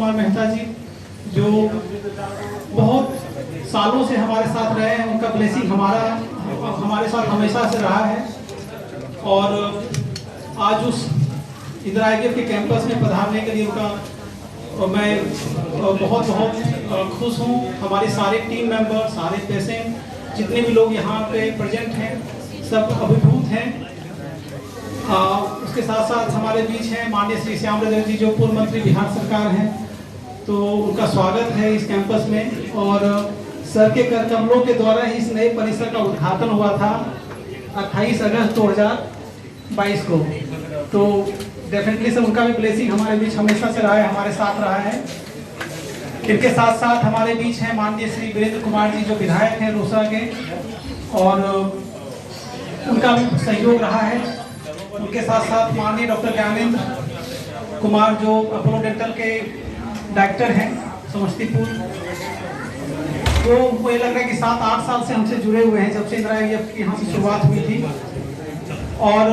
कुमार मेहता जी, जो बहुत सालों से हमारे साथ रहे हैं, उनका ब्लेसिंग हमारे साथ हमेशा से रहा है। और आज उस इंदिरा IVF के कैंपस में पधारने के लिए मैं बहुत खुश हूँ। हमारे सारे टीम मेंबर, सारे पेशेंट, जितने भी लोग यहाँ पे प्रेजेंट हैं, सब अभिभूत हैं। उसके साथ साथ हमारे बीच हैं माननीय श्री श्याम रजक जी, जो पूर्व मंत्री बिहार सरकार हैं, तो उनका स्वागत है इस कैंपस में। और सर के कर कमलों के द्वारा ही इस नए परिसर का उद्घाटन हुआ था 28 अगस्त 2022 को। तो डेफिनेटली सर उनका भी ब्लेसिंग हमारे बीच हमेशा से रहा है, हमारे साथ रहा है। इनके साथ साथ हमारे बीच हैं माननीय श्री वीरेंद्र कुमार जी, जो विधायक हैं रोसड़ा के, और उनका भी सहयोग रहा है। उनके साथ साथ माननीय डॉक्टर ज्ञानेंद्र कुमार, जो अपोलो डेंटल के डायरेक्टर हैं समस्तीपुर, वो उनको ये लग रहा है कि 7-8 साल से हमसे जुड़े हुए हैं, जब से इंदिरा IVF की यहाँ से शुरुआत हुई थी। और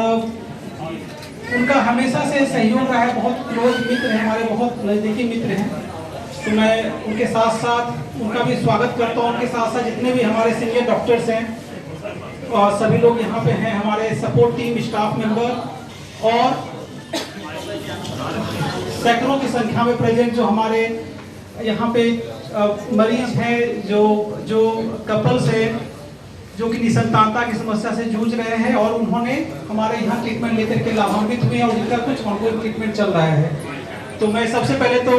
उनका हमेशा से सहयोग रहा है, बहुत क्लोज मित्र हैं, हमारे बहुत नज़दीकी मित्र हैं। तो मैं उनके साथ साथ उनका भी स्वागत करता हूँ। उनके साथ साथ जितने भी हमारे सीनियर डॉक्टर्स हैं और सभी लोग यहाँ पे हैं, हमारे सपोर्ट टीम, स्टाफ मेंबर और सैकड़ों की संख्या में प्रेजेंट जो हमारे यहाँ पे मरीज हैं, जो कपल्स हैं, जो कि निसंतानता की समस्या से जूझ रहे हैं, और उन्होंने हमारे यहाँ ट्रीटमेंट लेकर के लाभान्वित हुए और उनका कुछ ऑनगोइंग ट्रीटमेंट चल रहा है। तो मैं सबसे पहले तो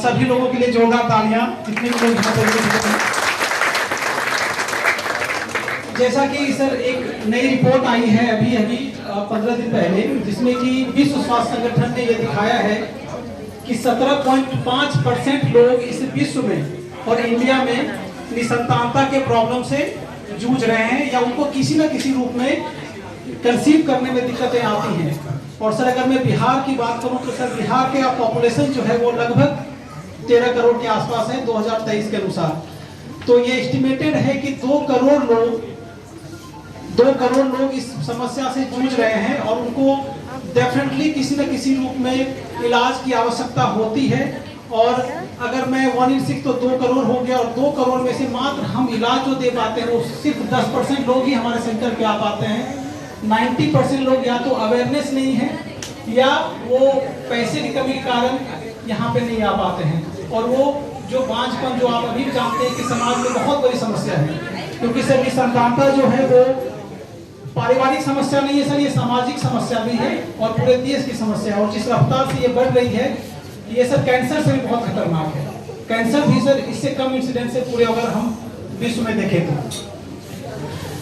सभी लोगों के लिए जोरदार तालियां, जितने भी लोग यहाँ पर। जैसा कि सर एक नई रिपोर्ट आई है अभी 15 दिन पहले, जिसमें कि विश्व स्वास्थ्य संगठन ने यह दिखाया है कि 17.5% लोग इस विश्व में और इंडिया में निसंतानता के प्रॉब्लम से जूझ रहे हैं, या उनको किसी न किसी रूप में कंसीव करने में दिक्कतें आती हैं। और सर अगर मैं बिहार की बात करूं तो सर बिहार के पॉपुलेशन जो है वो लगभग 13 करोड़ के आसपास है 2023 के अनुसार। तो ये एस्टिमेटेड है कि 2 करोड़ लोग इस समस्या से जूझ रहे हैं, और उनको डेफिनेटली किसी न किसी रूप में इलाज की आवश्यकता होती है। और अगर मैं 1/6 तो 2 करोड़ हो गया, और 2 करोड़ में से मात्र हम इलाज जो दे पाते हैं वो सिर्फ 10% लोग ही हमारे सेंटर पे आ पाते हैं। 90% लोग या तो अवेयरनेस नहीं है, या वो पैसे की कमी के कारण यहाँ पे नहीं आ पाते हैं। और वो जो बांझपन, जो आप अभी जानते हैं कि समाज में बहुत बड़ी समस्या है, क्योंकि सर निसंतानता जो है वो पारिवारिक समस्या नहीं है सर, ये सामाजिक समस्या भी है और पूरे देश की समस्या है। और जिस रफ्तार से ये बढ़ रही है, ये सर कैंसर से भी बहुत खतरनाक है। कैंसर भी सर इससे कम इंसिडेंस है पूरे, अगर हम विश्व में देखें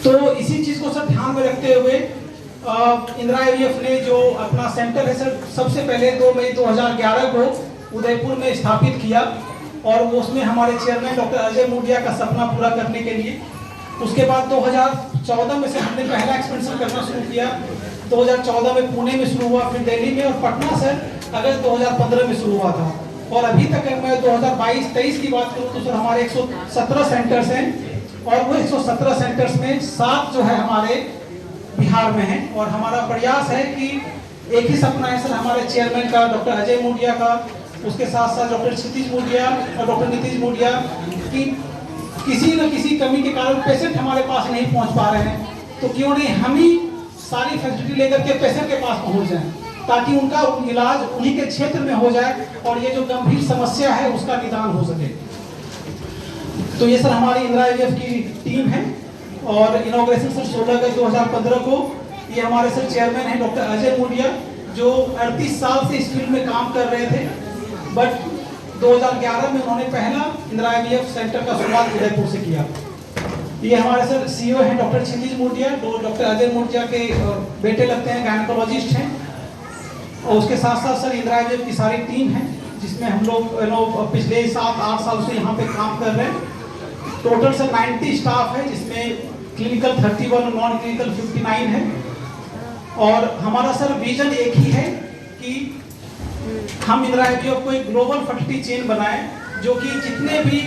तो इसी चीज को सर ध्यान में रखते हुए इंदिरा IVF ने जो अपना सेंटर है सर, सबसे पहले 2 मई 2011 को उदयपुर में स्थापित किया, और उसमें हमारे चेयरमैन डॉक्टर अजय मूडिया का सपना पूरा करने के लिए। उसके बाद 2014 में से हमने पहला एक्सपेंशन करना शुरू किया। 2014 में पुणे में शुरू हुआ, फिर दिल्ली में, और पटना सर अगस्त 2015 में शुरू हुआ था। और अभी तक मैं 2022-23 की बात करूँ तो सर हमारे 117 सेंटर्स हैं, और वो 117 सेंटर्स में 7 जो है हमारे बिहार में हैं। और हमारा प्रयास है कि एक ही सपना है सर हमारे चेयरमैन का, डॉक्टर अजय मूडिया का, उसके साथ साथ डॉक्टर क्षितिज मूडिया और डॉक्टर नीतीश मूडिया, कि किसी न किसी कमी के कारण पेशेंट हमारे पास नहीं पहुंच पा रहे हैं, तो क्यों नहीं हम ही सारी फैसिलिटी लेकर के पेशेंट के पास पहुंच जाएं, ताकि उनका इलाज उन्हीं के क्षेत्र में हो जाए, और ये जो गंभीर समस्या है उसका निदान हो सके। तो ये सर हमारी इंदिरा IVF की टीम है, और इनॉग्रेशन सर 16 अगस्त 2015 को। ये हमारे सर चेयरमैन हैं डॉक्टर अजय मूडिया, जो 38 साल से इस फील्ड में काम कर रहे थे, बट 2011 में उन्होंने पहला इंदिरा IVF सेंटर का शुरुआत उदयपुर से किया। ये हमारे सर CEO हैं डॉक्टर क्षितिज मूडिया, जो डॉक्टर अजय मूडिया के बेटे लगते हैं, गायनेकोलॉजिस्ट हैं। और उसके साथ साथ सर इंदिरा IVF की सारी टीम है, जिसमें हम लोग पिछले 7-8 साल से यहाँ पे काम कर रहे हैं। टोटल सर 90 स्टाफ है, जिसमें क्लिनिकल 31 और नॉन क्लिनिकल 59 है। और हमारा सर विजन एक ही है कि हम इंदिरा IVF को एक ग्लोबल फर्टिलिटी चेन बनाएं, जो कि जितने भी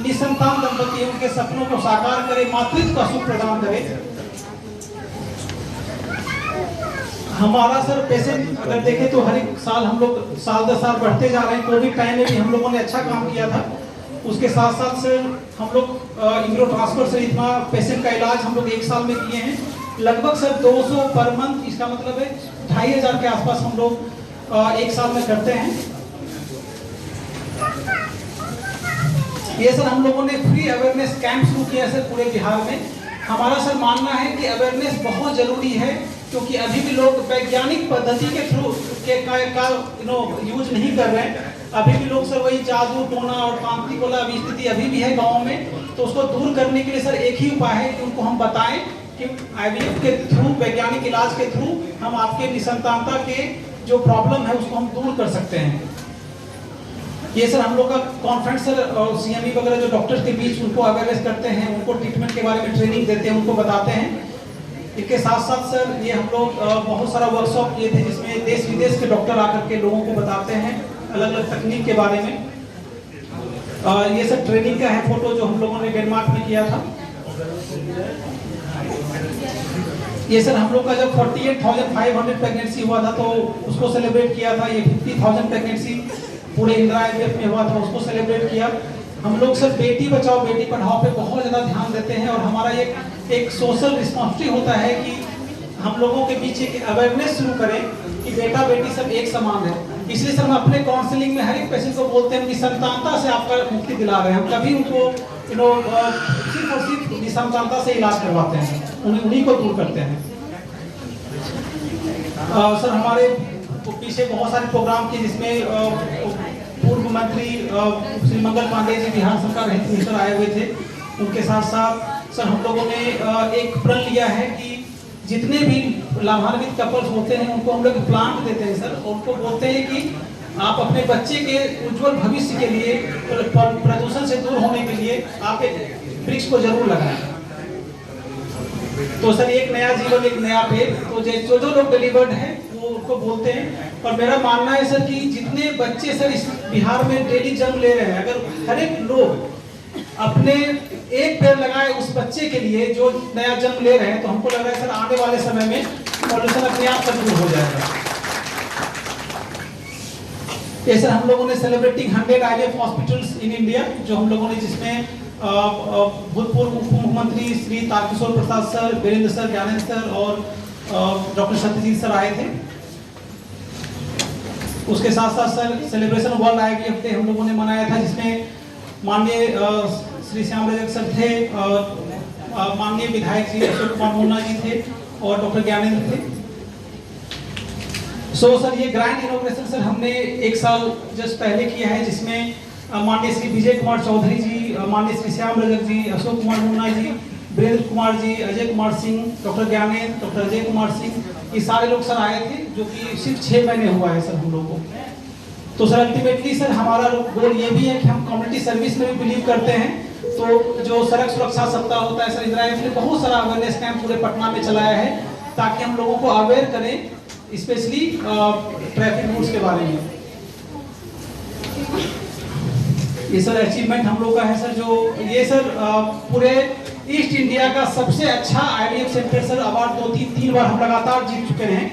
निसंतान दंपति उनके सपनों को साकार करे, मातृत्व का सुख प्रदान करे। हमारा सर पेशेंट अगर देखें तो हर एक साल हम लोग साल दर साल बढ़ते जा रहे हैं। कोविड टाइम में भी हम लोगों ने अच्छा काम किया था। उसके साथ साथ सर हम लोग इंग्रो ट्रांसफर से इतना पेशेंट का इलाज हम लोग एक साल में किए हैं, लगभग सर 200 पर मंथ, इसका मतलब है 2500 के आसपास हम लोग एक साल में करते हैं। ये सर हम लोगों ने फ्री अवेयरनेस कैंप शुरू किया सर पूरे बिहार में। हमारा सर मानना है कि अवेयरनेस बहुत जरूरी है, क्योंकि अभी भी लोग वैज्ञानिक पद्धति के थ्रू का यूज नहीं कर रहे हैं। अभी भी लोग सर वही जादू टोना और तांत्रिक वाला स्थिति अभी भी है गाँव में। तो उसको दूर करने के लिए सर एक ही उपाय है कि उनको हम बताएं कि IVF के थ्रू, वैज्ञानिक इलाज के थ्रू हम आपके निसंतानता के जो प्रॉब्लम है उसको हम दूर कर सकते हैं। ये सर हम लोग का कॉन्फ्रेंस सर और CME वगैरह जो डॉक्टर्स के बीच उनको अवेयरनेस करते हैं, उनको ट्रीटमेंट के बारे में ट्रेनिंग देते हैं, उनको बताते हैं। इसके साथ साथ सर ये हम लोग बहुत सारा वर्कशॉप किए थे, जिसमें देश विदेश के डॉक्टर आकर के लोगों को बताते हैं अलग अलग तकनीक के बारे में। ये सर ट्रेनिंग का है फोटो जो हम लोगों ने डेनमार्क में किया था। ये सर हम लोग का जब 48,500 प्रेगनेंसी हुआ था तो उसको सेलिब्रेट किया था। ये 50,000 प्रेगनेंसी पूरे इंदिरा IVF में हुआ था, उसको सेलिब्रेट किया। हम लोग सर बेटी बचाओ बेटी पढ़ाओ पे बहुत ज़्यादा ध्यान देते हैं, और हमारा एक सोशल रिस्पॉन्सिबिलिटी होता है कि हम लोगों के बीच एक अवेयरनेस शुरू करें कि बेटा बेटी सब एक समान है। इसलिए सर हम अपने काउंसलिंग में हर एक पेशेंट को बोलते हैं कि निसंतानता से आपका मुक्ति दिला रहे हैं। हम कभी उनको सिर्फ और सिर्फ निसंतानता से इलाज करवाते हैं, उन्हीं को दूर करते हैं। सर हमारे पीछे बहुत सारे प्रोग्राम किए, जिसमें पूर्व मंत्री श्री मंगल पांडे जी बिहार सरकार हेल्थ मिनिस्टर आए हुए थे। उनके साथ साथ सर हम लोगों ने एक प्रण लिया है कि जितने भी लाभान्वित कपल्स होते हैं उनको हम लोग प्लांट देते हैं सर, और उनको बोलते हैं कि आप अपने बच्चे के उज्जवल भविष्य के लिए, प्रदूषण से दूर होने के लिए आप एक वृक्ष को जरूर लगाएं। तो सर एक नया जीवन, एक नया पेड़, तो जो लोग डिलीवर्ड हैं वो उनको बोलते हैं। और मेरा मानना है सर कि जितने बच्चे सर इस बिहार में डेली जन्म ले रहे हैं, अगर हर एक लोग अपने एक पेड़ लगाए उस बच्चे के लिए जो नया जन्म ले रहे हैं, तो हमको लग रहा है सर आने वाले समय में पॉल्यूशन अपने आप से दूर हो जाएगा। ये सर हम लोगों ने celebrating 100 IVF hospitals in India, जो हम लोगों ने, जिसमें भूतपूर्व उप मुख्यमंत्री Shri Tarkishore Prasad sir, Virendra sir, Gyanendra sir और डॉक्टर सत्यजीत सर आए थे। उसके साथ साथ sir celebration world IVF day हम लोगों ने मनाया था, जिसमें माननीय श्री श्याम रजक सर थे, और माननीय विधायक श्री अशोक कुमार मुन्ना जी थे, और डॉक्टर ज्ञानेंद्र थे। सर ये ग्रैंड इनॉग्रेशन सर हमने एक साल जस्ट पहले किया है, जिसमें माननीय श्री विजय कुमार चौधरी जी, माननीय श्री श्याम रजक जी, अशोक कुमार मुन्ना जी, वीरेंद्र कुमार जी, अजय कुमार सिंह, डॉक्टर ज्ञानेंद्र, डॉक्टर अजय कुमार सिंह, ये सारे लोग सर आए थे, जो कि सिर्फ 6 महीने हुआ है सर हम लोगों को। तो सर अल्टीमेटली सर हमारा गोल ये भी है कि हम कम्युनिटी सर्विस में भी बिलीव करते हैं। तो जो सड़क सुरक्षा सप्ताह होता है सर, इंदिरा IVF ने बहुत सारा अवेयरनेस कैंप पूरे पटना में चलाया है, ताकि हम लोगों को अवेयर करें, स्पेशली ट्रैफिक रूल्स के बारे में। ये सर अचीवमेंट हम लोग का है सर, जो ये सर पूरे ईस्ट इंडिया का सबसे अच्छा IVF सेंटर सर अवार्ड 2-3 बार हम लगातार जीत चुके हैं।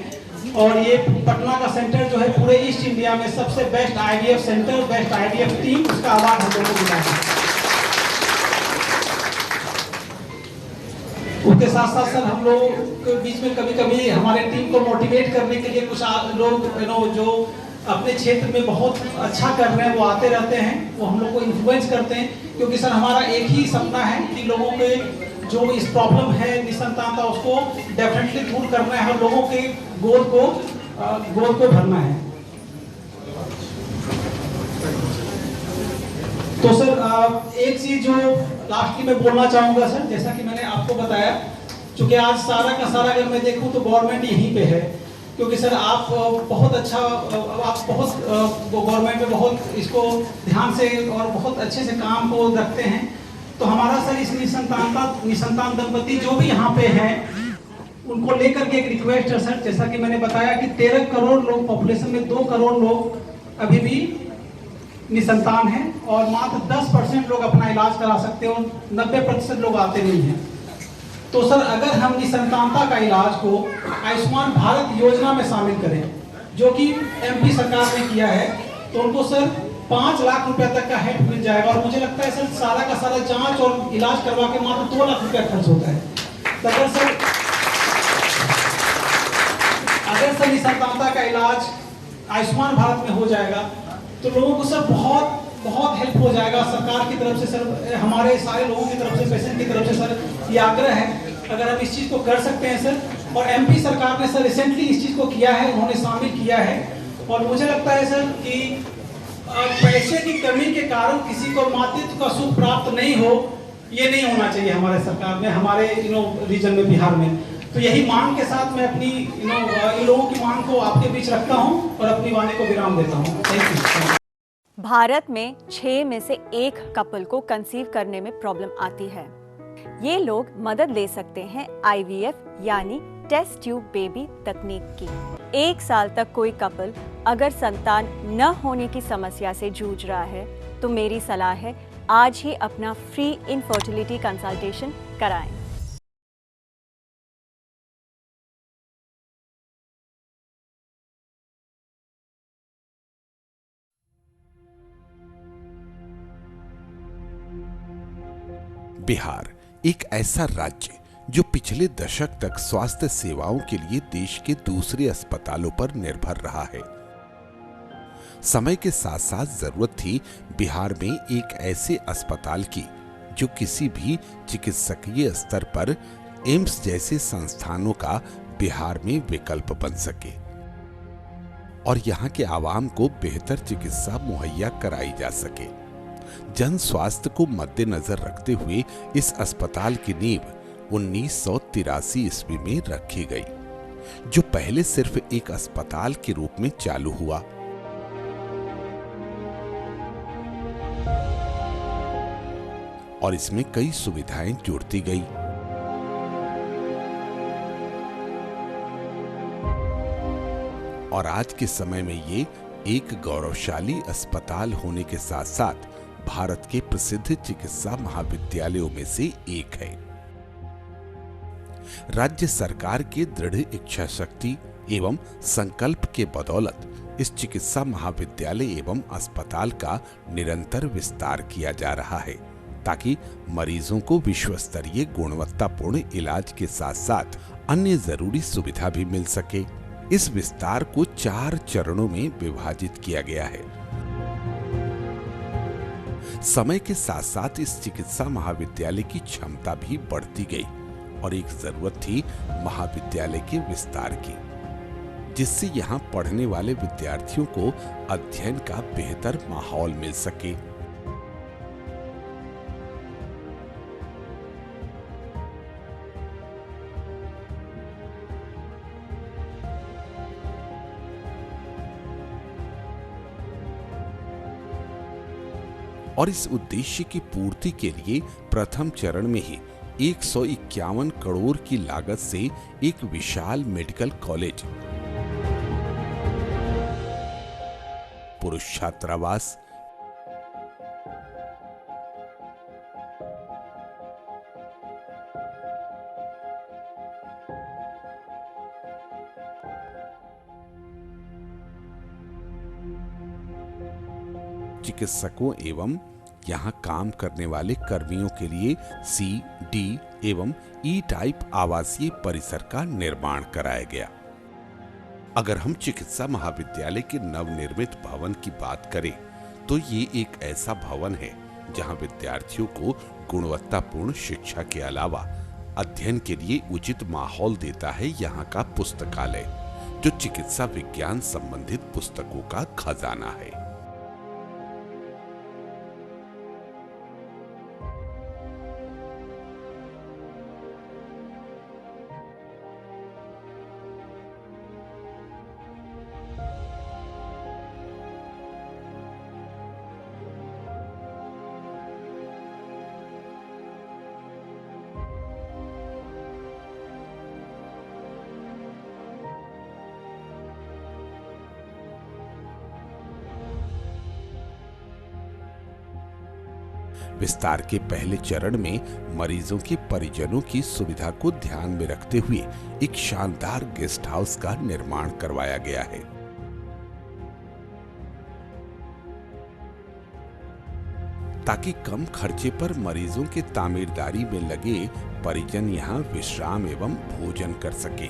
और ये पटना का सेंटर जो है पूरे ईस्ट इंडिया में सबसे best IVF centre, best IVF team, उसका अवार्ड हम लोगों को मिला है। उसके साथ साथ सर हम लोग के बीच में कभी कभी हमारे टीम को मोटिवेट करने के लिए कुछ लोग जो अपने क्षेत्र में बहुत अच्छा कर रहे हैं वो आते रहते हैं, वो हम लोग को इन्फ्लुएंस करते हैं। क्योंकि सर हमारा एक ही सपना है कि लोगों के जो इस प्रॉब्लम है निसंतानता, उसको डेफिनेटली दूर करना है और लोगों के गोद को भरना है। तो सर एक चीज जो लास्ट में बोलना चाहूंगा सर, जैसा कि मैंने आपको बताया, क्योंकि आज सारा का सारा अगर मैं देखूं तो गवर्नमेंट यहीं पे है, क्योंकि सर आप बहुत अच्छा, आप बहुत गवर्नमेंट में बहुत इसको ध्यान से और बहुत अच्छे से काम को रखते हैं। तो हमारा सर इस निसंतान दंपति जो भी यहाँ पे हैं, उनको लेकर के एक रिक्वेस्ट है सर, जैसा कि मैंने बताया कि 13 करोड़ लोग पॉपुलेशन में 2 करोड़ लोग अभी भी निसंतान हैं, और मात्र 10% लोग अपना इलाज करा सकते हैं, और 90% लोग आते नहीं हैं। तो सर अगर हम निसंतानता का इलाज को आयुष्मान भारत योजना में शामिल करें, जो कि एमपी सरकार ने किया है, तो उनको सर 5 लाख रुपए तक का हेल्प मिल जाएगा। और मुझे लगता है सर सारा का सारा जांच और इलाज करवा के मात्र 2 लाख रुपया खर्च होता है। तो अगर सर निसंतानता का इलाज आयुष्मान भारत में हो जाएगा तो लोगों को सर बहुत बहुत हेल्प हो जाएगा। सरकार की तरफ से सर, हमारे सारे लोगों की तरफ से, पेशेंट की तरफ से सर ये आग्रह है, अगर हम इस चीज़ को कर सकते हैं सर। और एमपी सरकार ने सर रिसेंटली इस चीज़ को किया है, उन्होंने शामिल किया है। और मुझे लगता है सर कि पैसे की कमी के कारण किसी को मातृत्व का सुख प्राप्त नहीं हो, ये नहीं होना चाहिए हमारे सरकार में, हमारे रीजन में, बिहार में। तो यही मांग के साथ मैं अपनी इन लोगों की मांग को आपके बीच रखता हूं और अपनी वाणी को विराम देता हूं। Thank you. भारत में 6 में से 1 कपल को कंसीव करने में प्रॉब्लम आती है। ये लोग मदद ले सकते हैं IVF यानी टेस्ट ट्यूब बेबी तकनीक की। 1 साल तक कोई कपल अगर संतान न होने की समस्या से जूझ रहा है तो मेरी सलाह है आज ही अपना फ्री इनफर्टिलिटी कंसल्टेशन कराएं। बिहार एक ऐसा राज्य जो पिछले दशक तक स्वास्थ्य सेवाओं के लिए देश के दूसरे अस्पतालों पर निर्भर रहा है। समय के साथ साथ जरूरत थी बिहार में एक ऐसे अस्पताल की जो किसी भी चिकित्सकीय स्तर पर एम्स जैसे संस्थानों का बिहार में विकल्प बन सके और यहाँ के आवाम को बेहतर चिकित्सा मुहैया कराई जा सके। जन स्वास्थ्य को मद्देनजर रखते हुए इस अस्पताल की नींव 1983 ईस्वी में रखी गई, जो पहले सिर्फ एक अस्पताल के रूप में चालू हुआ। और इसमें कई सुविधाएं जोड़ती गई। और आज के समय में ये एक गौरवशाली अस्पताल होने के साथ साथ भारत के प्रसिद्ध चिकित्सा महाविद्यालयों में से एक है। राज्य सरकार के दृढ़ इच्छा शक्ति एवं संकल्प के बदौलत इस चिकित्सा महाविद्यालय एवं अस्पताल का निरंतर विस्तार किया जा रहा है ताकि मरीजों को विश्व स्तरीय गुणवत्तापूर्ण इलाज के साथ साथ अन्य जरूरी सुविधा भी मिल सके। इस विस्तार को 4 चरणों में विभाजित किया गया है। समय के साथ साथ इस चिकित्सा महाविद्यालय की क्षमता भी बढ़ती गई और एक जरूरत थी महाविद्यालय के विस्तार की, जिससे यहाँ पढ़ने वाले विद्यार्थियों को अध्ययन का बेहतर माहौल मिल सके। और इस उद्देश्य की पूर्ति के लिए प्रथम चरण में ही 151 करोड़ की लागत से एक विशाल मेडिकल कॉलेज, पुरुष छात्रावास, चिकित्सकों एवं यहाँ काम करने वाले कर्मियों के लिए C, D एवं E टाइप आवासीय परिसर का निर्माण कराया गया। अगर हम चिकित्सा महाविद्यालय के नवनिर्मित भवन की बात करें तो ये एक ऐसा भवन है जहां विद्यार्थियों को गुणवत्तापूर्ण शिक्षा के अलावा अध्ययन के लिए उचित माहौल देता है यहाँ का पुस्तकालय, जो चिकित्सा विज्ञान संबंधित पुस्तकों का खजाना है। विस्तार के पहले चरण में मरीजों के परिजनों की सुविधा को ध्यान में रखते हुए एक शानदार गेस्ट हाउस का निर्माण करवाया गया है। ताकि कम खर्चे पर मरीजों के तामीरदारी में लगे परिजन यहां विश्राम एवं भोजन कर सके।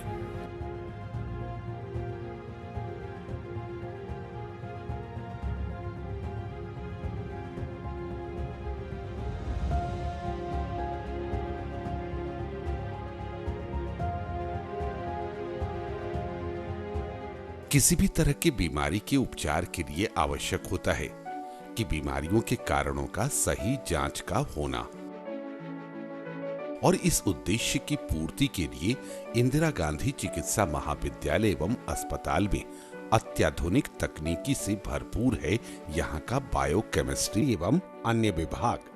किसी भी तरह की बीमारी के उपचार के लिए आवश्यक होता है कि बीमारियों के कारणों का सही जांच का होना, और इस उद्देश्य की पूर्ति के लिए इंदिरा गांधी चिकित्सा महाविद्यालय एवं अस्पताल में अत्याधुनिक तकनीकी से भरपूर है यहाँ का बायोकेमिस्ट्री एवं अन्य विभाग।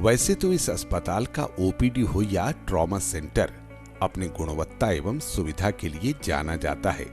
वैसे तो इस अस्पताल का ओपीडी हो या ट्रॉमा सेंटर अपनी गुणवत्ता एवं सुविधा के लिए जाना जाता है।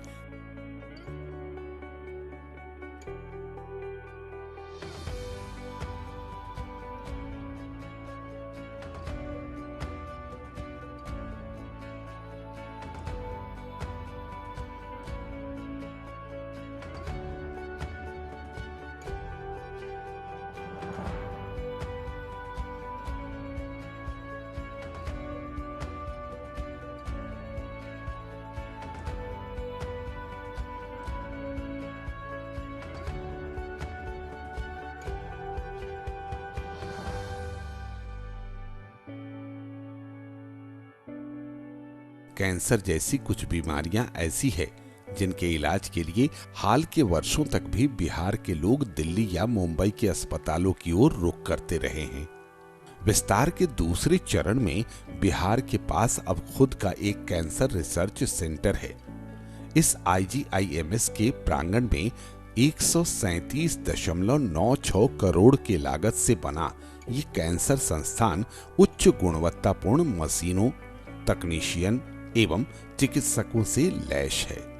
कैंसर जैसी कुछ बीमारियां ऐसी है जिनके इलाज के लिए हाल के वर्षों तक भी बिहार के लोग दिल्ली या मुंबई के अस्पतालों की ओर रुख करते रहे हैं। विस्तार के दूसरे चरण में बिहार के पास अब खुद का एक कैंसर रिसर्च सेंटर है। इस IGIMS के प्रांगण में 137.96 करोड़ के लागत से बना ये कैंसर संस्थान उच्च गुणवत्तापूर्ण मशीनों, तकनीशियन एवं चिकित्सकों से लैस है।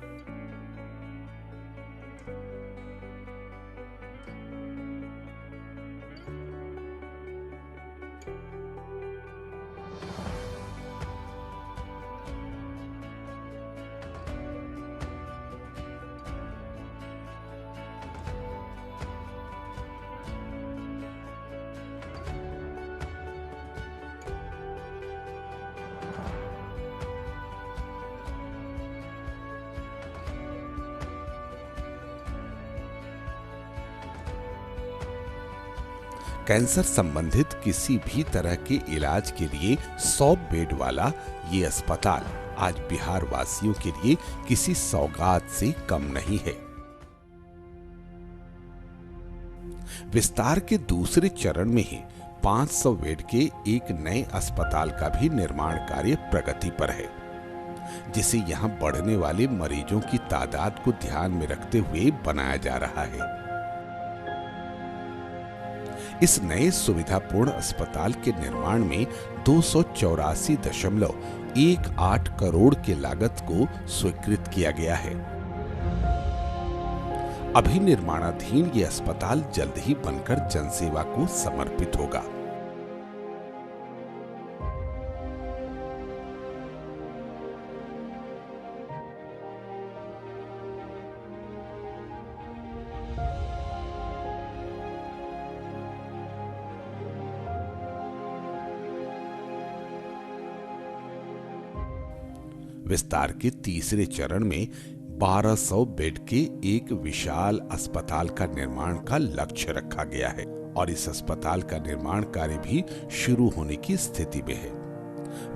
कैंसर संबंधित किसी भी तरह के इलाज के लिए 100 बेड वाला ये अस्पताल आज बिहार वासियों के लिए किसी सौगात से कम नहीं है। विस्तार के दूसरे चरण में ही 500 बेड के एक नए अस्पताल का भी निर्माण कार्य प्रगति पर है, जिसे यहां बढ़ने वाले मरीजों की तादाद को ध्यान में रखते हुए बनाया जा रहा है। इस नए सुविधापूर्ण अस्पताल के निर्माण में 284.18 करोड़ के लागत को स्वीकृत किया गया है। अभी निर्माणाधीन ये अस्पताल जल्द ही बनकर जनसेवा को समर्पित होगा। विस्तार के तीसरे चरण में 1200 बेड के एक विशाल अस्पताल का निर्माण का लक्ष्य रखा गया है और इस अस्पताल का निर्माण कार्य भी शुरू होने की स्थिति में है।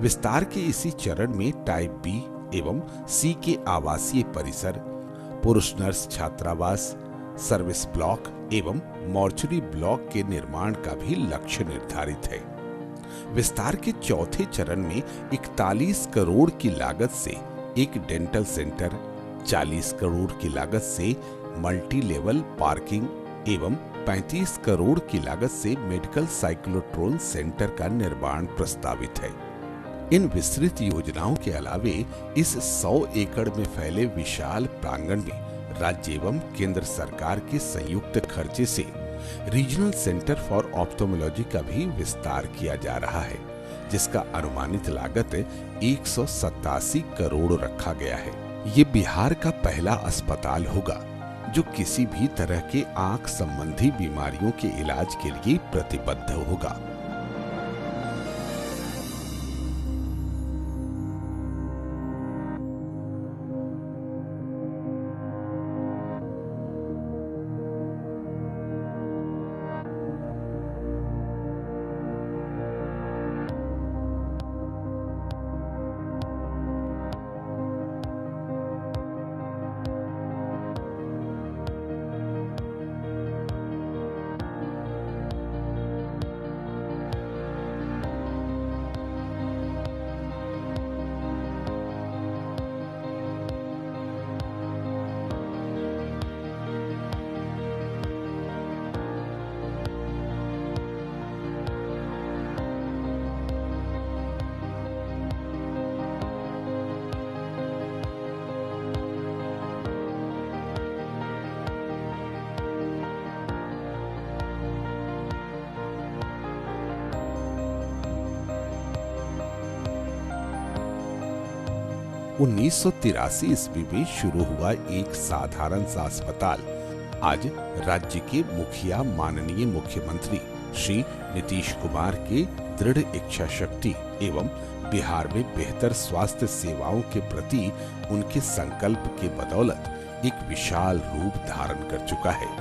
विस्तार के इसी चरण में टाइप बी एवं सी के आवासीय परिसर, पुरुष नर्स छात्रावास, सर्विस ब्लॉक एवं मॉर्चरी ब्लॉक के निर्माण का भी लक्ष्य निर्धारित है। विस्तार के चौथे चरण में 41 करोड़ की लागत से एक डेंटल सेंटर, 40 करोड़ की लागत से मल्टी लेवल पार्किंग एवं 35 करोड़ की लागत से मेडिकल साइक्लोट्रॉन सेंटर का निर्माण प्रस्तावित है। इन विस्तृत योजनाओं के अलावे इस 100 एकड़ में फैले विशाल प्रांगण में राज्य एवं केंद्र सरकार के संयुक्त खर्चे से रीजनल सेंटर फॉर ऑप्थोमोलॉजी का भी विस्तार किया जा रहा है, जिसका अनुमानित लागत 187 करोड़ रखा गया है। ये बिहार का पहला अस्पताल होगा जो किसी भी तरह के आंख संबंधी बीमारियों के इलाज के लिए प्रतिबद्ध होगा। 1983 ईस्वी में शुरू हुआ एक साधारण सा अस्पताल आज राज्य के मुखिया माननीय मुख्यमंत्री श्री नीतीश कुमार के दृढ़ इच्छा शक्ति एवं बिहार में बेहतर स्वास्थ्य सेवाओं के प्रति उनके संकल्प के बदौलत एक विशाल रूप धारण कर चुका है,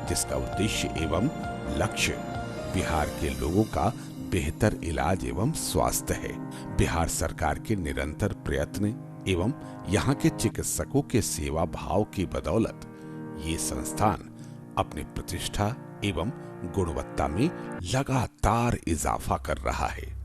जिसका उद्देश्य एवं लक्ष्य बिहार के लोगों का बेहतर इलाज एवं स्वास्थ्य है। बिहार सरकार के निरंतर प्रयत्न एवं यहाँ के चिकित्सकों के सेवा भाव की बदौलत ये संस्थान अपनी प्रतिष्ठा एवं गुणवत्ता में लगातार इजाफा कर रहा है।